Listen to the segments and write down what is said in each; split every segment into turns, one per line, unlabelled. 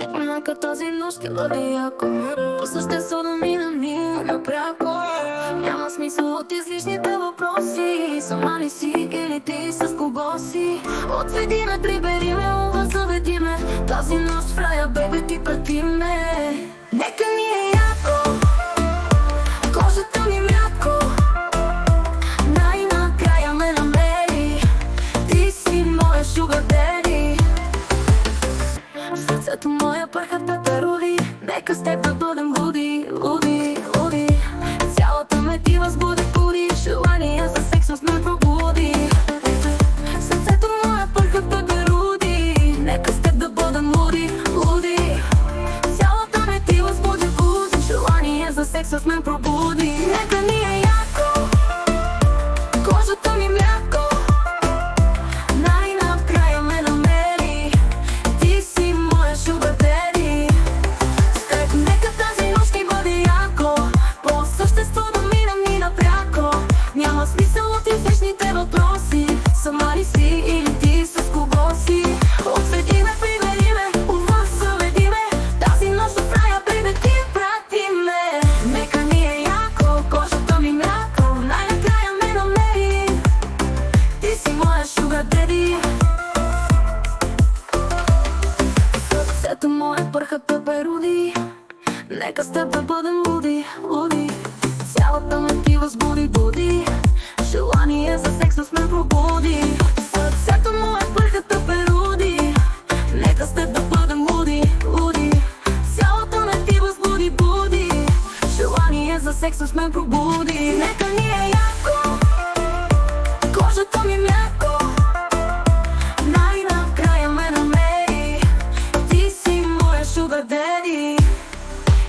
Нека тази нощ ще бъде яко. По съществото мина ни напряко. Няма смисъл от излишните въпроси. Сама ли си или ти с кого си? Отведи ме, прибери ме, ува заведи ме. Тази нощ в рая, бебе, ти прати ме. Нека ни е яко, кожата ми мляко. Най-накрая ме намери. Ти си моя шугар дери. В сърцето моя пърхат пеперуди. Нека с теб да бъдем луди, луди, луди. Цялата ме ти възбуди, буди. Желание за секс с ме пробуди. В сърцето моя пърхат пеперуди. Нека с теб да бъдем луди, луди. Цялата ме ти възбуди, буди. Желание за секс с ме пробуди. Нека ни е яко, кожата ми мляко. Най-накрая ме намери. Ти си моя шугар дери. С теб нека тази нощ ти бъде яко. По същество да минем и напряко. Няма смисъл от излишните въпроси. Сама ли си или ти с кого си? Отведи ме, прибери ме, ува заведи ме. Тази нощ в рая, бебе, ти прати ме. Нека ни е яко, кожата ми мляко. Най-накрая ме намери. Ти си моя шугар дери. Сърцето мое пърхат пеперуди. Нека с теб да бъдем луди, луди. Цялата ме ти възбуди, буди. Желание за секс с ме пробуди. Сърцето мое пърхат пеперуди. Нека с теб да бъдем луди, луди. Цялата ме ти възбуди, буди. Желание за секс с ме пробуди. Нека ни е яко, кожата ми мляко. Най-накрая ме намери. Ти си моя шугар дери.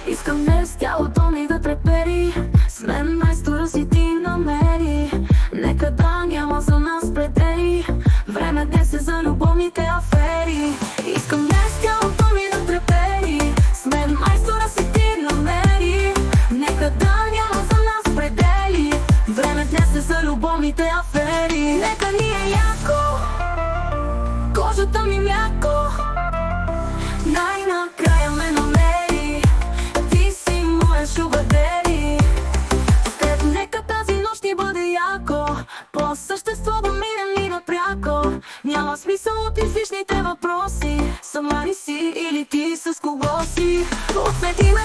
Искам днес тялото ми да трепери. С мен майстора си ти намери. Нека да няма за нас предели. Време днес е за любовните афери. Искам днес тялото ми да трепери. С мен майстора си ти намери. Нека да няма за нас предели. Време днес е за любовните афери. Нека ни е яко, кожата ми мляко. Най-накрая ме намери. Ти си моя шугар дери. С теб нека тази нощ ти бъде яко. По същество да минем и напряко. Няма смисъл от излишните въпроси. Сама ли си или ти с кого си? Отведи ме,